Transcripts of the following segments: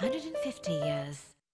150 years।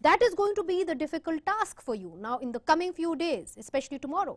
That is going to be the difficult task for you now in the coming few days, especially tomorrow.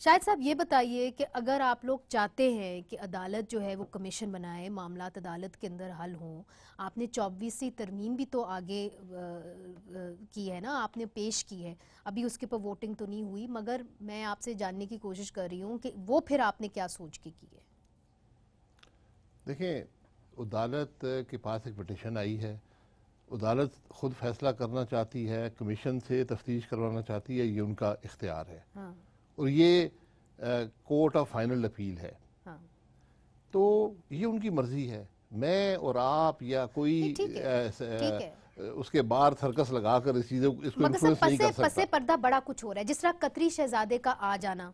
شاہد صاحب یہ بتائیے کہ اگر آپ لوگ چاہتے ہیں کہ عدالت جو ہے وہ کمیشن بنائے، معاملات عدالت کے اندر حل ہوں، آپ نے 24ویں ترمیم بھی تو آگے کی ہے نا، آپ نے پیش کی ہے، ابھی اس کے پر ووٹنگ تو نہیں ہوئی، مگر میں آپ سے جاننے کی کوشش کر رہی ہوں کہ وہ پھر آپ نے کیا سوچ کے کی ہے؟ دیکھیں، عدالت کے پاس ایک پٹیشن آئی ہے، عدالت خود فیصلہ کرنا چاہتی ہے، کمیشن سے تفتیش کروانا چاہتی ہے، یہ ان کا اختیار ہے اور یہ کورٹ آف فائنل اپیل ہے، تو یہ ان کی مرضی ہے۔ میں اور آپ یا کوئی اس کے باہر سرکس لگا کر اس چیزوں اس کو انفلوئنس نہیں کر سکتا۔ پس پردہ بڑا کچھ ہو رہا ہے، جس طرح قطری شہزادے کا آ جانا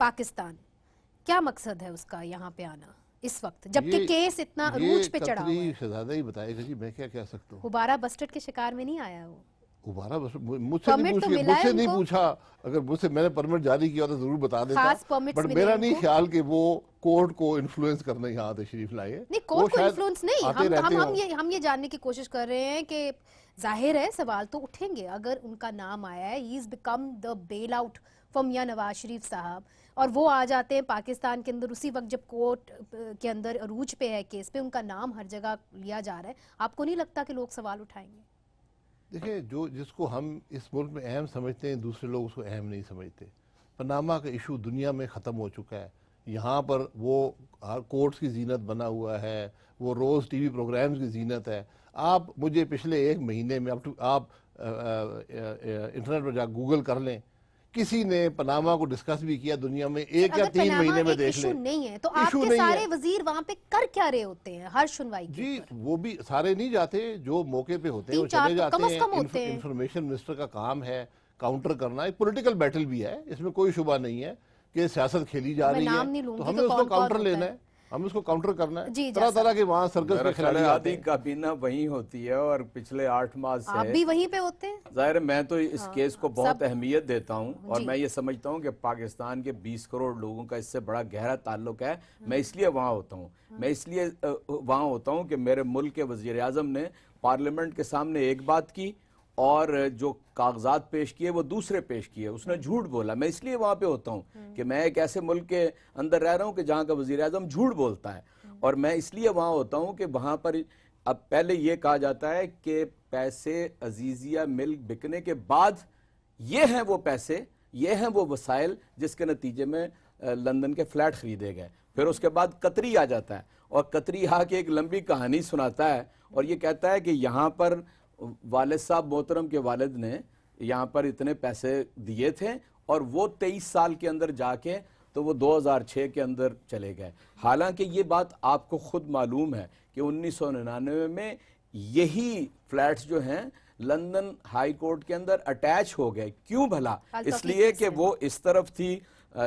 پاکستان، کیا مقصد ہے اس کا یہاں پہ آنا اس وقت جبکہ کیس اتنا عروج پہ چڑھا ہوا ہے؟ قطری شہزادہ ہی بتائے گا جی، میں کیا کہہ سکتا ہوں۔ غبارہ بسٹرڈ کے شکار میں نہیں آیا وہ؟ غبارہ مجھ سے نہیں پوچھا، اگر مجھ سے میں نے پرمٹ جاری کیا تو ضرور بتا دیتا، بٹ میرا نہیں خیال کہ وہ کورٹ کو انفلوئنس کرنے یہاں تشریف لائے۔ نہیں، کورٹ کو انفلوئنس نہیں، ہم یہ جاننے کی کوشش کر رہے ہیں کہ ظاہر ہے سوال تو اٹھیں گے اگر ان کا نام آیا ہے، he is become the bail out from Mian Nawaz شریف صاحب، اور وہ آ جاتے ہیں پاکستان کے اندر اسی وقت جب کورٹ کے اندر عروج پہ ہے کیس پہ، ان کا نام ہر جگہ لیا جا رہا ہے، آپ کو نہیں لگتا کہ لوگ سوال اٹھائیں گے؟ دیکھیں، جس کو ہم اس ملک میں اہم سمجھتے ہیں دوسرے لوگ اس کو اہم نہیں سمجھتے۔ پاناما کا ایشو دنیا میں ختم ہو چکا ہے، یہاں پر وہ کورٹس کی زینت بنا ہوا ہے، وہ روز ٹی وی پروگرامز کی زینت ہے۔ آپ مجھے پچھلے ایک مہینے میں آپ انٹرنیٹ پر جا گوگل کر لیں، کسی نے پاناما کو ڈسکس بھی کیا دنیا میں ایک یا 3 مہینے میں دیکھ لیں۔ ایشو نہیں ہے تو آپ کے سارے وزیر وہاں پہ کر کیا رہے ہوتے ہیں ہر سنوائی کے؟ جی وہ بھی سارے نہیں جاتے، جو موقع پہ ہوتے ہیں وہ چلے جاتے ہیں۔ انفارمیشن منسٹر کا کام ہے کاؤنٹر کرنا، ایک پولیٹیکل بیٹل بھی ہے، اس میں کوئی شبہ نہیں ہے کہ سیاست کھیلی جا رہی ہے، تو ہمیں اس کو کاؤنٹر لینا ہے، ہم اس کو کاؤنٹر کرنا ہے۔ طرح طرح کے وہاں سرکس میں کھلاڑی آتے ہیں۔ کابینہ وہیں ہوتی ہے اور پچھلے 8 ماہ سے آپ بھی وہیں پہ ہوتے ہیں۔ ظاہر ہے میں تو اس کیس کو بہت اہمیت دیتا ہوں اور میں یہ سمجھتا ہوں کہ پاکستان کے 20 کروڑ لوگوں کا اس سے بڑا گہرا تعلق ہے۔ میں اس لیے وہاں ہوتا ہوں، میں اس لیے وہاں ہوتا ہوں کہ میرے ملک کے وزیر اعظم نے پارلیمنٹ کے سامنے ایک بات کی اور جو کاغذات پیش کیے وہ دوسرے پیش کیے، اس نے جھوٹ بولا۔ میں اس لیے وہاں پہ ہوتا ہوں کہ میں ایک ایسے ملک کے اندر رہ رہا ہوں کہ جہاں کا وزیر اعظم جھوٹ بولتا ہے، اور میں اس لیے وہاں ہوتا ہوں کہ وہاں پر اب پہلے یہ کہا جاتا ہے کہ پیسے عزیزیہ ملک بکنے کے بعد یہ ہیں وہ پیسے، یہ ہیں وہ وسائل جس کے نتیجے میں لندن کے فلیٹ خریدے گئے، پھر اس کے بعد قطری آ جاتا ہے اور قطری آ کے ایک لمبی کہانی سناتا ہے اور یہ کہتا ہے کہ یہاں پر والد صاحب محترم کے والد نے یہاں پر اتنے پیسے دیے تھے اور وہ 23 سال کے اندر جا کے تو وہ 2006 کے اندر چلے گئے، حالانکہ یہ بات آپ کو خود معلوم ہے کہ 1999 میں یہی فلیٹس جو ہیں لندن ہائی کورٹ کے اندر اٹیچ ہو گئے۔ کیوں بھلا؟ اس لیے کہ وہ اس طرف تھی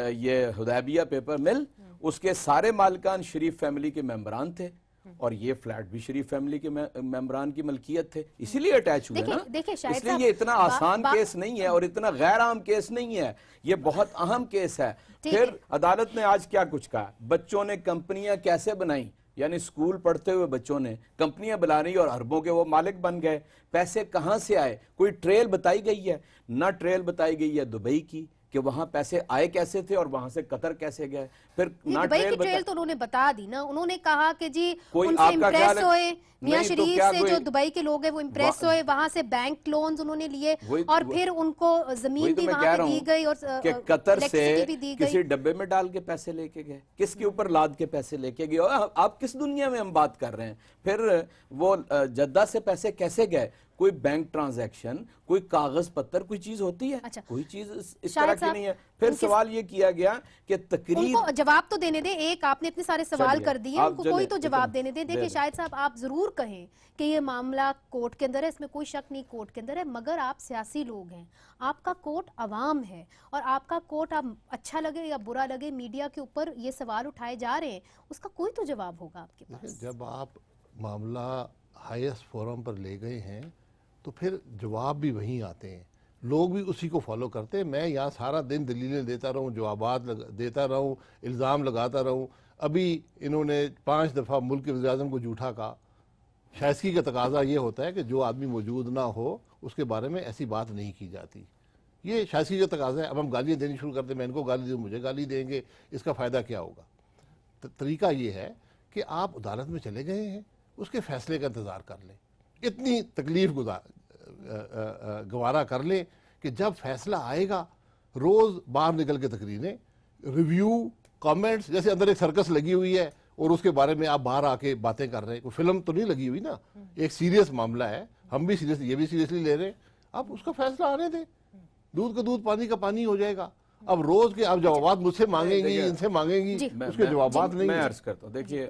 یہ حدیبیہ پیپر مل، اس کے سارے مالکان شریف فیملی کے ممبران تھے اور یہ فلیٹ بھی شریف فیملی کے ممبران کی ملکیت تھے، اسی لیے اٹیچ ہوئے نا۔ اس لیے یہ اتنا آسان کیس نہیں ہے اور اتنا غیر عام کیس نہیں ہے، یہ بہت اہم کیس ہے۔ پھر عدالت نے آج کیا کچھ کہا، بچوں نے کمپنیاں کیسے بنائیں، یعنی سکول پڑھتے ہوئے بچوں نے کمپنیاں بنا رہی اور اربوں کے وہ مالک بن گئے۔ پیسے کہاں سے آئے؟ کوئی ٹریل بتائی گئی ہے؟ نہ ٹریل بتائی گئی ہے دبئی کی کہ وہاں پیسے آئے کیسے تھے اور وہاں سے قطر کیسے گئے، پھر نہ دبئی کی ٹریل تو انہوں نے بتا دی نا، انہوں نے کہا کہ جی ان سے امپریس ہوئے میاں شریف سے، جو دبئی کے لوگ ہیں وہ امپریس ہوئے، وہاں سے بینک لونز انہوں نے لیے اور پھر ان کو زمین بھی وہاں پہ دی گئی اور کہ قطر سے کسی ڈبے میں ڈال کے پیسے لے کے گئے، کس کے اوپر لاد کے پیسے لے کے گئے، آپ کس دنیا میں ہم بات کر رہے ہیں؟ پھر وہ جدہ سے پیسے کیسے گئے؟ کوئی بینک ٹرانزیکشن، کوئی کاغذ پتر، کوئی چیز ہوتی ہے؟ کوئی چیز اس طرح کی نہیں ہے۔ پھر سوال یہ کیا گیا کہ تقریر کو جواب تو دینے دیں، ایک آپ نے اتنے سارے سوال کر دیے، ان کو کوئی تو جواب دینے دیں۔ دیکھیں شاہد صاحب، آپ ضرور کہیں کہ یہ معاملہ کورٹ کے اندر ہے، اس میں کوئی شک نہیں کورٹ کے اندر ہے، مگر آپ سیاسی لوگ ہیں، آپ کا کورٹ عوام ہے اور آپ کا کورٹ اب اچھا لگے یا برا لگے میڈیا کے اوپر یہ سوال اٹھائے جا رہے ہیں، اس کا کوئی تو جواب ہوگا آپ کے پاس۔ جب آپ معاملہ ہائیسٹ فورم پر لے گئے ہیں تو پھر جواب بھی وہیں آتے ہیں، لوگ بھی اسی کو فالو کرتے ہیں۔ میں یہاں سارا دن دلیلیں دیتا رہوں، جوابات دیتا رہوں، الزام لگاتا رہوں۔ ابھی انہوں نے 5 دفعہ ملک کے وزیر اعظم کو جھوٹا کہا۔ شائستگی کا تقاضا یہ ہوتا ہے کہ جو آدمی موجود نہ ہو اس کے بارے میں ایسی بات نہیں کی جاتی۔ یہ سیاسی جو تقاضا ہے. اب ہم گالیاں دینی شروع کرتے ہیں, میں ان کو گالی دوں, مجھے گالی دیں گے, اس کا فائدہ کیا ہوگا؟ طریقہ یہ ہے کہ آپ عدالت میں چلے گئے ہیں, اس کے فیصلے کا انتظار کر لیں, اتنی تکلیف گوارا کر لیں کہ جب فیصلہ آئے گا روز باہر نکل کے تقریریں, ریویو, کامنٹس, جیسے اندر ایک سرکس لگی ہوئی ہے اور اس کے بارے میں آپ باہر آ کے باتیں کر رہے ہیں. کوئی فلم تو نہیں لگی ہوئی نا, ایک سیریس معاملہ ہے, ہم بھی سیریس, یہ بھی سیریسلی لے رہے ہیں. آپ اس کا فیصلہ آنے دیں, دودھ کا دودھ پانی کا پانی ہو جائے گا. اب روز کے آپ جوابات مجھ سے مانگیں گی, ان سے مانگیں گی, اس کے جوابات نہیں. میں عرض کرتا ہوں, دیکھیے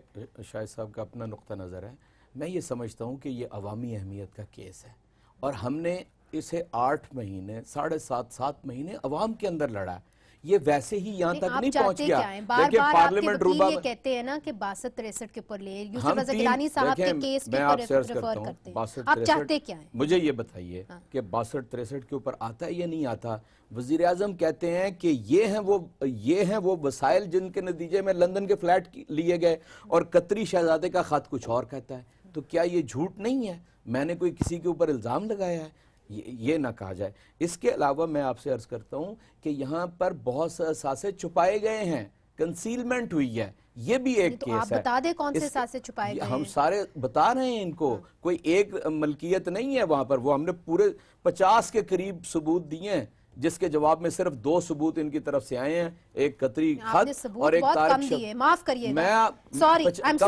شاہد صاحب کا اپنا نقطہ نظر ہے. میں یہ سمجھتا ہوں کہ یہ عوامی اہمیت کا کیس ہے اور ہم نے اسے 8 مہینے 7.5 مہینے عوام کے اندر لڑا ہے. یہ ویسے ہی یہاں تک نہیں پہنچ گیا. دیکھیں پارلیمنٹ روبا یہ کہتے ہیں نا کہ 62-63 کے اوپر لے, یوسف رضا گیلانی صاحب کے کیس کے اوپر ریفر کرتے ہیں. آپ چاہتے کیا ہیں؟ مجھے یہ بتائیے کہ 62-63 کے اوپر آتا ہے یا نہیں آتا؟ وزیر اعظم کہتے ہیں کہ یہ ہیں وہ وسائل جن کے نتیجے میں لندن کے فلیٹ لیے گئے, اور قطری شہزادے کا خط کچھ اور کہتا ہے. تو کیا یہ جھوٹ نہیں ہے؟ میں نے کوئی کسی کے اوپر الزام لگایا ہے؟ یہ نہ کہا جائے. اس کے علاوہ میں آپ سے عرض کرتا ہوں کہ یہاں پر بہت سے اثاثے چھپائے گئے ہیں, کنسیلمنٹ ہوئی ہے, یہ بھی ایک کیس ہے. آپ بتا دیں کون سے اثاثے چھپائے گئے ہیں؟ ہم سارے بتا رہے ہیں ان کو, کوئی ایک ملکیت نہیں ہے وہاں پر. وہ ہم نے پورے 50 کے قریب ثبوت دیے ہیں, جس کے جواب میں صرف 2 ثبوت ان کی طرف سے آئے ہیں, ایک قطری خط اور ایک طارق شب. معاف کریے میں سوری, اب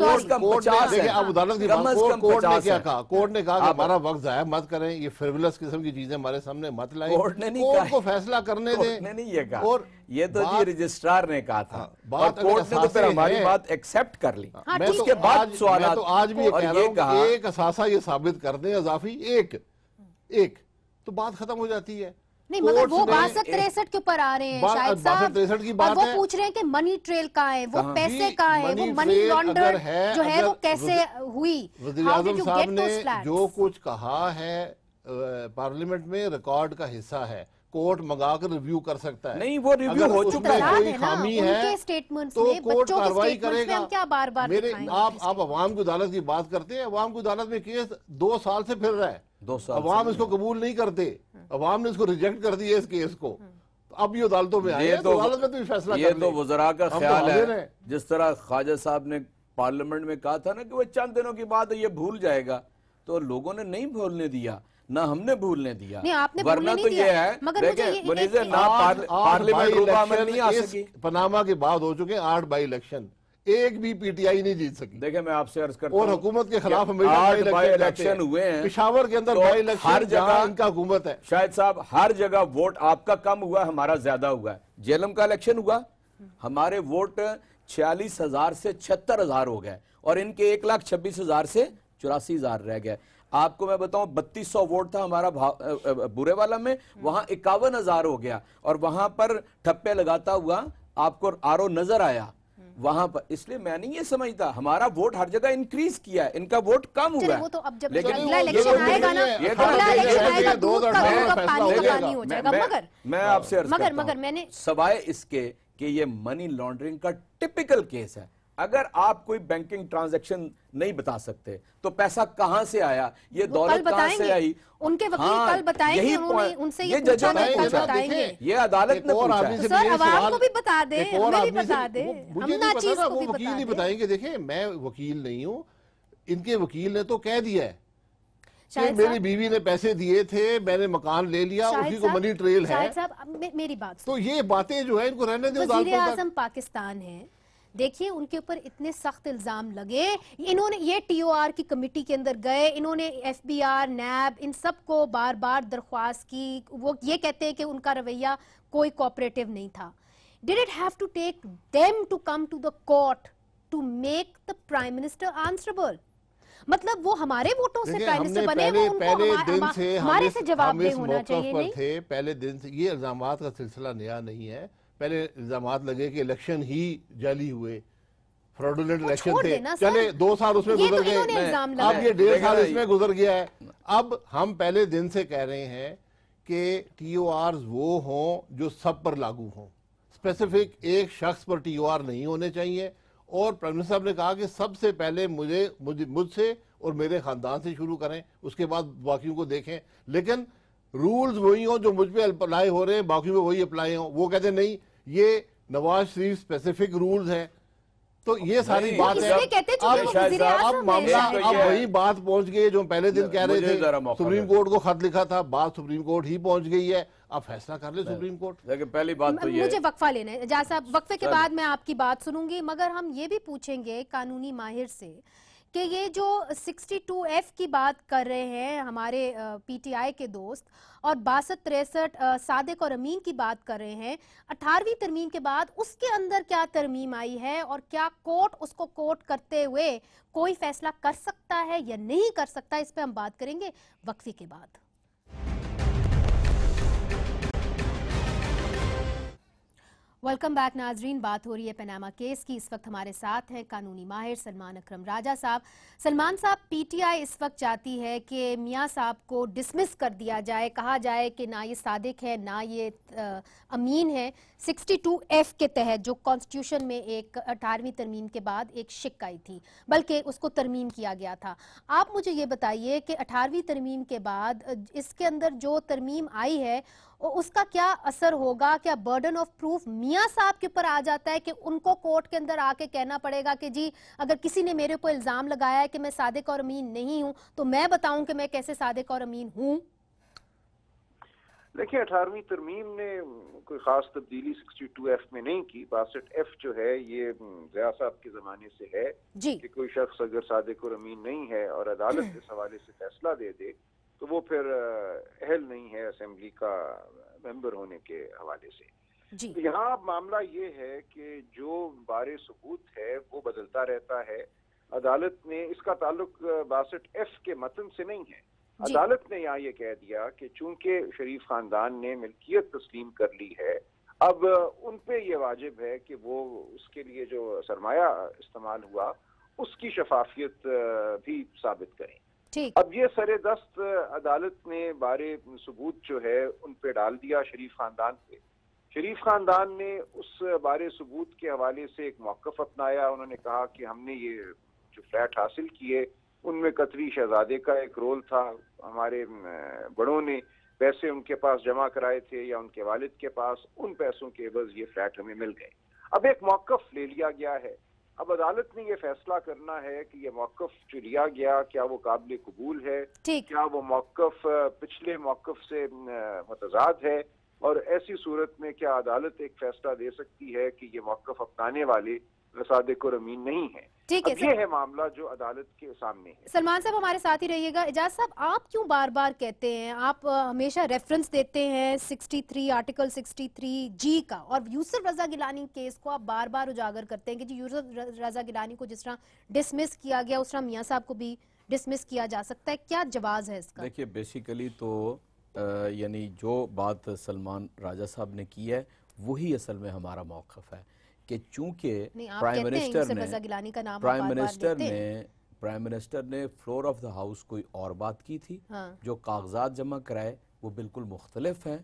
عدالت کی بات, کورٹ نے کیا کہا؟ کورٹ نے کہا کہ ہمارا وقت ضائع مت کریں, یہ فریولس قسم کی چیزیں ہمارے سامنے مت لائیں, کورٹ کو فیصلہ کرنے دیں. کورٹ نے نہیں یہ کہا, اور یہ تو جی رجسٹرار نے کہا تھا, اور کورٹ نے تو پھر ہماری بات ایکسپٹ کر لی. اس کے بعد سوالات, میں تو آج بھی کہہ رہا ہوں ایک اثاثہ یہ ثابت کر دیں اضافی, ایک تو بات ختم ہو جاتی ہے. نہیں مگر وہ 62-63 کے اوپر آ رہے ہیں شاہد صاحب, اور وہ پوچھ رہے ہیں کہ منی ٹریل کہاں ہے, وہ پیسے کہاں ہیں, وہ منی لانڈر جو ہے وہ کیسے ہوئی. وزیر اعظم صاحب نے جو کچھ کہا ہے پارلیمنٹ میں ریکارڈ کا حصہ ہے, کورٹ منگا کر ریویو کر سکتا ہے. نہیں وہ ریویو ہو چکا ہے, کوئی خامی ہے تو کورٹ کارروائی کرے گا. آپ عوام کی عدالت کی بات کرتے ہیں, عوام کی عدالت میں کیس 2 سال سے پھر رہا ہے, عوام اس کو قبول نہیں کرتے, عوام نے اس کو ریجیکٹ کر دیا اس کیس کو. اب یہ عدالتوں میں آئے ہیں تو عدالت میں تو فیصلہ کر لیں. یہ تو وزراء کا خیال ہے, جس طرح خواجہ صاحب نے پارلیمنٹ میں کہا تھا نا کہ وہ چند دنوں کی بات ہے یہ بھول جائے گا, تو لوگوں نے نہیں بھولنے دیا, نہ ہم نے بھولنے دیا. ورنہ تو یہ ہے دیکھیں منیزے نہ پارلیمنٹ روبا عمل نہیں آ سکی. پاناما کے بعد ہو چکے 8 بائی الیکشن, ایک بھی پی ٹی آئی نہیں جیت سکی. دیکھیں میں آپ سے عرض کرتا ہوں, اور حکومت کے خلاف 8 بائی الیکشن ہوئے ہیں پشاور کے اندر, بائی الیکشن جہاں ان کا حکومت ہے. شاہد صاحب ہر جگہ ووٹ آپ کا کم ہوا ہے, ہمارا زیادہ ہوا ہے. جیلم کا الیکشن ہوا, ہمارے ووٹ 46,000 سے 76,000 ہو گئے, اور ان کے 1,26,000 سے 84,000 رہ گئے. آپ کو میں بتاؤں 3200 ووٹ تھا ہمارا بورے والا میں, وہاں 51,000 ہو گیا, اور وہاں پر ٹھپے لگاتا ہوا آپ کو آرو نظر آیا وہاں پر. اس لیے میں نہیں یہ سمجھتا, ہمارا ووٹ ہر جگہ انکریز کیا ہے, ان کا ووٹ کم ہوا ہے. وہ تو اب جب اگلا الیکشن آئے گا نا, اگلا الیکشن آئے گا, دودھ کا پانی کا پانی ہو جائے گا. میں آپ سے عرض کرتا ہوں, سوائے اس کے کہ یہ منی لانڈرنگ کا ٹپیکل کیس ہے. اگر آپ کوئی بینکنگ ٹرانزیکشن نہیں بتا سکتے تو پیسہ کہاں سے آیا, یہ دولت کہاں سے آئی, ان کے وکیل کل بتائیں گے, ان سے یہ پوچھا نہیں, کل بتائیں گے. یہ عدالت نے پوچھا ہے. سر عوام کو بھی بتا دیں, ہمیں بھی بتا دیں, ہم ناچیز کو بھی وکیل نہیں بتائیں گے. دیکھیں میں وکیل نہیں ہوں, ان کے وکیل نے تو کہہ دیا ہے کہ میری بیوی نے پیسے دیے تھے, میں نے مکان لے لیا, اسی کو منی ٹریل ہے. شاہد صاحب میری بات, تو یہ باتیں جو ہیں ان کو رہنے دیں. وزیر اعظم پاکستان ہیں, دیکھیے ان کے اوپر اتنے سخت الزام لگے, انہوں نے یہ ٹی او آر کی کمیٹی کے اندر گئے, انہوں نے ایف بی آر, نیب, ان سب کو بار بار درخواست کی. وہ یہ کہتے ہیں کہ ان کا رویہ کوئی کوآپریٹو نہیں تھا. Did it have to take them to come to the court to make the Prime Minister answerable? مطلب وہ ہمارے ووٹوں سے پرائم منسٹر بنے, وہ ان کو ہمارے سے جواب دہ ہونا چاہیے. نہیں پہلے دن سے یہ الزامات کا سلسلہ نیا نہیں ہے. پہلے الزامات لگے کہ الیکشن ہی جعلی ہوئے, فراڈولنٹ الیکشن تھے, چلے 2 سال اس میں گزر گئے, اب یہ 1.5 سال اس میں گزر گیا ہے. اب ہم پہلے دن سے کہہ رہے ہیں کہ ٹی او آرز وہ ہوں جو سب پر لاگو ہوں, اسپیسیفک ایک شخص پر ٹی او آر نہیں ہونے چاہیے. اور پرائم منسٹر صاحب نے کہا کہ سب سے پہلے مجھ سے اور میرے خاندان سے شروع کریں, اس کے بعد باقیوں کو دیکھیں. لیکن رولز وہی ہوں جو مجھ پہ اپلائی ہو رہے ہیں، باقی میں وہی اپلائی ہوں. وہ کہتے ہیں نہیں یہ نواز شریف اسپیسیفک رولز ہیں. تو یہ ساری بات ہے. اب معاملہ اب وہی بات پہنچ گئی جو پہلے دن کہہ رہے تھے. سپریم کورٹ کو خط لکھا تھا، بات سپریم کورٹ ہی پہنچ گئی ہے. اب فیصلہ کر لے سپریم کورٹ. لیکن پہلی بات تو یہ مجھے وقفہ لینا ہے اجاز صاحب، وقفے کے بعد میں آپ کی بات سنوں گی، مگر ہم یہ بھی پوچھیں گے قانونی ماہر سے کہ یہ جو 62F کی بات کر رہے ہیں ہمارے پی ٹی آئی کے دوست اور 62-63 صادق اور امین کی بات کر رہے ہیں، 18ویں ترمیم کے بعد اس کے اندر کیا ترمیم آئی ہے اور کیا کورٹ اس کو کوٹ کرتے ہوئے کوئی فیصلہ کر سکتا ہے یا نہیں کر سکتا، اس پہ ہم بات کریں گے وقفے کے بعد. ویلکم بیک ناظرین، بات ہو رہی ہے پیناما کیس کی. اس وقت ہمارے ساتھ ہیں قانونی ماہر سلمان اکرم راجہ صاحب. سلمان صاحب، پی ٹی آئی اس وقت چاہتی ہے کہ میاں صاحب کو ڈسمس کر دیا جائے، کہا جائے کہ نہ یہ صادق ہے نہ یہ امین ہے. 62F کے تحت جو کانسٹیٹیوشن میں ایک 18ویں ترمیم کے بعد ایک شک آئی تھی، بلکہ اس کو ترمیم کیا گیا تھا. آپ مجھے یہ بتائیے کہ 18ویں ترمیم کے بعد اس کے اندر جو ترمیم آئی ہے اس کا کیا اثر ہوگا؟ کیا برڈن آف پروف میاں صاحب کے اوپر آ جاتا ہے کہ ان کو کورٹ کے اندر آ کے کہنا پڑے گا کہ جی اگر کسی نے میرے اوپر الزام لگایا ہے کہ میں صادق اور امین نہیں ہوں تو میں بتاؤں کہ میں کیسے صادق اور امین ہوں؟ دیکھیں، 18ویں ترمیم نے کوئی خاص تبدیلی 62F میں نہیں کی. 62F جو ہے یہ ضیاء صاحب کے زمانے سے ہے کہ کوئی شخص اگر صادق اور امین نہیں ہے اور عدالت اس حوالے سے فیصلہ دے دے تو وہ پھر اہل نہیں ہے اسمبلی کا ممبر ہونے کے حوالے سے. یہاں اب معاملہ یہ ہے کہ جو بارے ثبوت ہے وہ بدلتا رہتا ہے. عدالت نے اس کا تعلق 62F کے متن سے نہیں ہے. عدالت نے یہاں یہ کہہ دیا کہ چونکہ شریف خاندان نے ملکیت تسلیم کر لی ہے، اب ان پہ یہ واجب ہے کہ وہ اس کے لیے جو سرمایہ استعمال ہوا اس کی شفافیت بھی ثابت کریں. اب یہ سر دست عدالت نے بارے ثبوت جو ہے ان پہ ڈال دیا شریف خاندان پہ. شریف خاندان نے اس بارے ثبوت کے حوالے سے ایک موقف اپنایا. انہوں نے کہا کہ ہم نے یہ جو فلیٹ حاصل کیے ان میں قطری شہزادے کا ایک رول تھا. ہمارے بڑوں نے پیسے ان کے پاس جمع کرائے تھے یا ان کے والد کے پاس، ان پیسوں کے عوض یہ فلیٹ ہمیں مل گئے. اب ایک موقف لے لیا گیا ہے. اب عدالت نے یہ فیصلہ کرنا ہے کہ یہ موقف جو لیا گیا کیا وہ قابل قبول ہے، کیا وہ موقف پچھلے موقف سے متضاد ہے، اور ایسی صورت میں کیا عدالت ایک فیصلہ دے سکتی ہے کہ یہ موقف اپنانے والے صادق اور امین نہیں ہیں. اب یہ ہے معاملہ جو عدالت کے سامنے ہے. سلمان صاحب ہمارے ساتھ ہی رہیے گا. اجاز صاحب، آپ کیوں بار بار کہتے ہیں، آپ ہمیشہ ریفرنس دیتے ہیں 63 آرٹیکل 63G کا، اور یوسف رضا گیلانی کیس کو آپ بار بار اجاگر کرتے ہیں کہ جی یوسف رضا گیلانی کو جس طرح ڈسمس کیا گیا اس طرح میاں صاحب کو بھی ڈسمس کیا جا سکتا ہے. کیا جواز ہے اس کا؟ دیکھیے بیسیکلی تو یعنی جو بات سلمان راجہ صاحب نے کی ہے وہی اصل میں ہمارا موقف ہے کہ چونکہ پرائم منسٹر نے فلور آف دا ہاؤس کوئی اور بات کی تھی، جو کاغذات جمع کرائے وہ بالکل مختلف ہیں،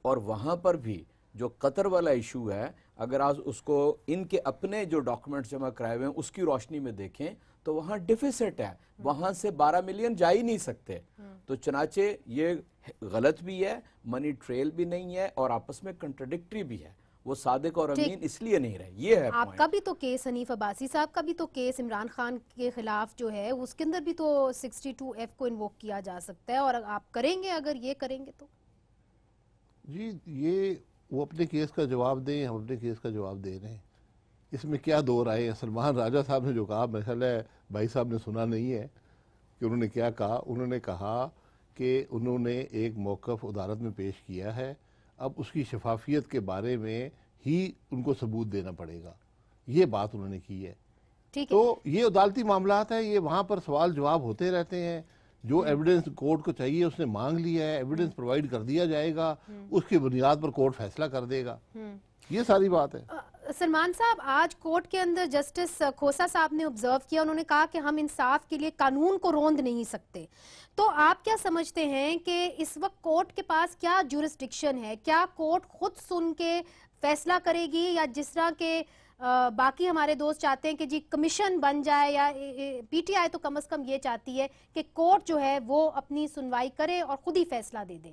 اور وہاں پر بھی جو قطر والا ایشو ہے اگر آج اس کو ان کے اپنے جو ڈاکومنٹس جمع کرائے ہوئے ہیں اس کی روشنی میں دیکھیں تو وہاں ڈیفیسٹ ہے، وہاں سے 12 ملین جا ہی نہیں سکتے. تو چنانچہ یہ غلط بھی ہے، منی ٹریل بھی نہیں ہے، اور آپس میں کنٹرڈکٹری بھی ہے. وہ صادق اور امین اس لیے نہیں رہے. یہ ہے آپ کا بھی تو کیس، حنیف عباسی صاحب کا بھی تو کیس عمران خان کے خلاف جو ہے اس کے اندر بھی تو 62F کو انووک کیا جا سکتا ہے، اور آپ کریں گے اگر یہ کریں گے تو؟ جی یہ وہ اپنے کیس کا جواب دیں، ہم اپنے کیس کا جواب دے رہے ہیں. اس میں کیا دو رائے ہیں؟ سلمان راجہ صاحب نے جو کہا میرے خیال ہے بھائی صاحب نے سنا نہیں ہے کہ انہوں نے کیا کہا. انہوں نے کہا کہ انہوں نے ایک موقف عدالت میں پیش کیا ہے، اب اس کی شفافیت کے بارے میں ہی ان کو ثبوت دینا پڑے گا، یہ بات انہوں نے کی ہے. تو یہ عدالتی معاملات ہیں، یہ وہاں پر سوال جواب ہوتے رہتے ہیں. جو ایویڈنس کورٹ کو چاہیے اس نے مانگ لیا ہے، ایویڈنس پرووائڈ کر دیا جائے گا، اس کی بنیاد پر کورٹ فیصلہ کر دے گا. یہ ساری بات ہے. سلمان صاحب، آج کورٹ کے اندر جسٹس کھوسا صاحب نے آبزرو کیا، انہوں نے کہا کہ ہم انصاف کے لیے قانون کو روند نہیں سکتے. تو آپ کیا سمجھتے ہیں کہ اس وقت کورٹ کے پاس کیا جورسڈکشن ہے؟ کیا کورٹ خود سن کے فیصلہ کرے گی، یا جس طرح کے باقی ہمارے دوست چاہتے ہیں کہ جی کمیشن بن جائے، یا پی ٹی آئی تو کم از کم یہ چاہتی ہے کہ کورٹ جو ہے وہ اپنی سنوائی کرے اور خود ہی فیصلہ دے دے؟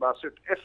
62F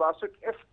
62F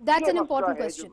That's an important question.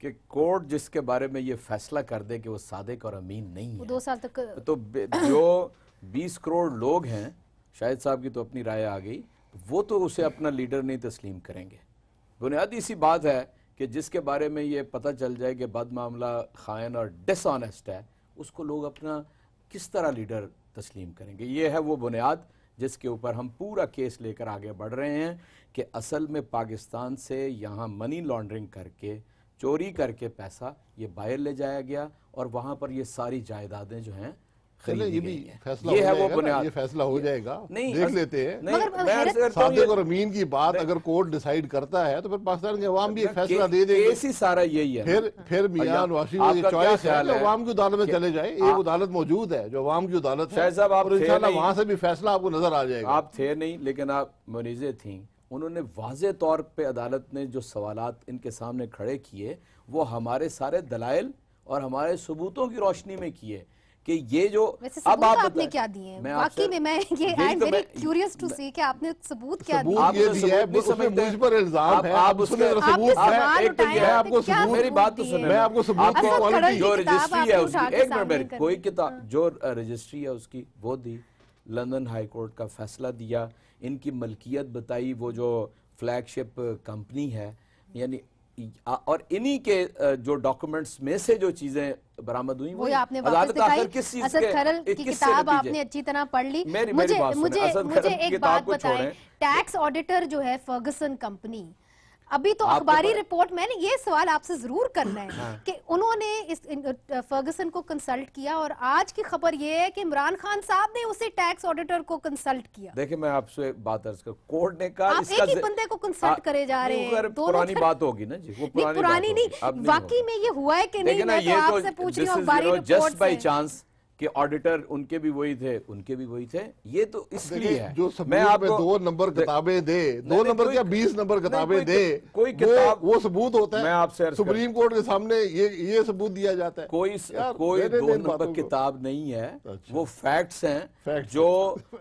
کہ کورٹ جس کے بارے میں یہ فیصلہ کر دے کہ وہ صادق اور امین نہیں ہے 2 سال تک تو جو 20 کروڑ لوگ ہیں، شاہد صاحب کی تو اپنی رائے آ گئی، وہ تو اسے اپنا لیڈر نہیں تسلیم کریں گے۔ بنیادی سی بات ہے کہ جس کے بارے میں یہ پتہ چل جائے کہ بد معاملہ، خائن اور ڈس آنیسٹ ہے، اس کو لوگ اپنا کس طرح لیڈر تسلیم کریں گے؟ یہ ہے وہ بنیاد جس کے اوپر ہم پورا کیس لے کر آگے بڑھ رہے ہیں کہ اصل میں پاکستان سے یہاں منی لانڈرنگ کر کے، چوری کر کے پیسہ یہ باہر لے جایا گیا اور وہاں پر یہ ساری جائیدادیں جو ہیں یہ بھی فیصلہ یہ ہے وہ بنیاد، یہ فیصلہ ہو جائے گا، نہیں دیکھ لیتے ہیں۔ صادق اور امین کی بات اگر کورٹ ڈیسائیڈ کرتا ہے تو پھر پاکستان کے عوام بھی ایک فیصلہ دے دے گی۔ کیس ہی سارا یہی ہے، پھر میاں نواز شریف یہ چوائس ہے کہ عوام کی عدالت میں چلے جائے، ایک عدالت موجود ہے جو عوام کی عدالت ہے اور انشاءاللہ وہاں سے بھی فیصلہ آپ کو نظر آ جائے گا۔ آپ تھے نہیں لیکن آپ مریضیں تھیں، انہوں نے واضح طور پہ عدالت نے جو سوالات ان کے سامنے کھڑے کیے وہ ہمارے سارے دلائل اور ہمارے ثبوتوں کی روشنی میں کیے کہ یہ جو اب آپ نے کیا دیے ہیں واقعی میں یہ I am very curious to see کہ آپ نے ثبوت کیا دیے۔ ثبوت یہ دیا ہے، اس میں مجھ پر الزام ہے، آپ اس میں ثبوت ہے، میں آپ کو ثبوت، میری بات تو سنیں، میں آپ کو ثبوت کی کوالٹی جو رجسٹری ہے اس کی، ایک منٹ، کوئی کتاب جو رجسٹری ہے اس کی وہ دی، لندن ہائی کورٹ کا فیصلہ دیا، ان کی ملکیت بتائی، وہ جو فلیگ شپ کمپنی ہے، یعنی اور انہی کے جو ڈاکومنٹس میں سے جو چیزیں برآمد ہوئی وہ آپ نے واپس دکھائی۔ اسد کھرل کی کتاب آپ نے اچھی طرح پڑھ لی۔ مجھے ایک بات بتائیں، ٹیکس آڈیٹر جو ہے فرگسن کمپنی، ابھی تو اخباری رپورٹ، میں نے یہ سوال آپ سے ضرور کرنا ہے کہ انہوں نے فرگسن کو کنسلٹ کیا اور آج کی خبر یہ ہے کہ عمران خان صاحب نے اسے ٹیکس آڈیٹر کو کنسلٹ کیا۔ دیکھیں میں آپ سے بات عرض کروں، کورٹ نے کہا آپ ایک ہی بندے کو کنسلٹ کرے جا رہے ہیں، پرانی بات ہوگی نا جی، وہ پرانی نہیں، واقعی میں یہ ہوا ہے کہ نہیں، میں تو آپ سے پوچھ رہی ہوں اخباری رپورٹ سے۔ چانس کہ آڈیٹر ان کے بھی وہی تھے، ان کے بھی وہی تھے، یہ تو اس لیے ہے جو میں آپ کو 2 نمبر کتابیں دے، 2 نمبر کیا 20 نمبر کتابیں دے، کوئی کتاب وہ ثبوت ہوتا ہے، میں آپ سے سپریم کورٹ کے سامنے یہ ثبوت دیا جاتا ہے۔ کوئی 2 نمبر کتاب نہیں ہے، وہ فیکٹس ہیں جو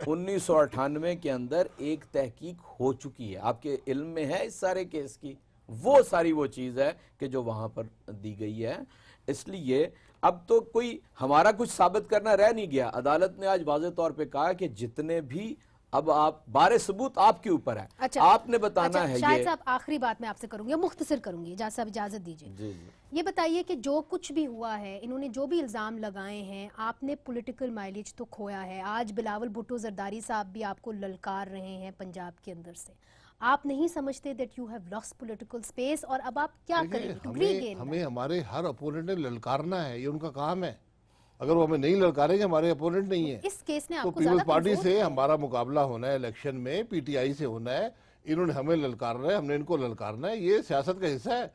1998 کے اندر ایک تحقیق ہو چکی ہے، آپ کے علم میں ہے اس سارے کیس کی، وہ ساری وہ چیز ہے کہ جو وہاں پر دی گئی ہے۔ اس لیے اب تو کوئی ہمارا کچھ ثابت کرنا رہ نہیں گیا، عدالت نے آج واضح طور پہ کہا کہ جتنے بھی اب آپ بارے ثبوت آپ کے اوپر ہے، آپ نے بتانا ہے۔ شاہد صاحب آخری بات میں آپ سے کروں گی، مختصر کروں گی، صاحب اجازت دیجیے، یہ بتائیے کہ جو کچھ بھی ہوا ہے، انہوں نے جو بھی الزام لگائے ہیں، آپ نے پولیٹیکل مائلیج تو کھویا ہے، آج بلاول بھٹو زرداری صاحب بھی آپ کو للکار رہے ہیں پنجاب کے اندر سے، آپ نہیں سمجھتے that you have lost political space اور اب آپ کیا کریں؟ ہمیں ہمارے ہر اپوننٹ نے للکارنا ہے، یہ ان کا کام ہے، اگر وہ ہمیں نہیں للکاریں گے ہمارے اپوننٹ نہیں ہے۔ اس کیس نے آپ تو کو زیادہ پیپلز پارٹی سے ہمارا مقابلہ ہونا ہے الیکشن میں، پی ٹی آئی سے ہونا ہے، انہوں نے ہمیں للکارنا ہے، ہم نے ان کو للکارنا ہے، یہ سیاست کا حصہ ہے۔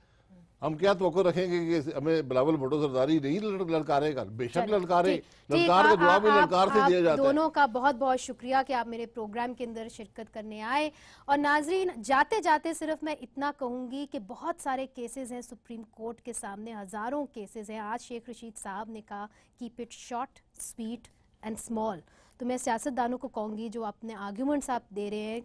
ہم کیا توقع رکھیں گے کہ ہمیں بلاول بھٹو زرداری نہیں للکارے گا؟ بے شک للکارے، للکار کا جواب للکار سے دیا جاتا ہے۔ دونوں کا بہت بہت شکریہ کہ آپ میرے پروگرام کے اندر شرکت کرنے آئے، اور ناظرین جاتے جاتے صرف میں اتنا کہوں گی کہ بہت سارے کیسز ہیں سپریم کورٹ کے سامنے، ہزاروں کیسز ہیں۔ آج شیخ رشید صاحب نے کہا keep it short, sweet and small, تو میں سیاست دانوں کو کہوں گی جو اپنے آرگیومنٹس آپ دے رہے ہیں،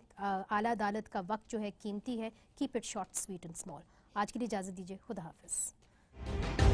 اعلیٰ عدالت کا وقت جو ہے قیمتی ہے، keep it short, sweet and small. آج کے لیے اجازت دیجیے، خدا حافظ۔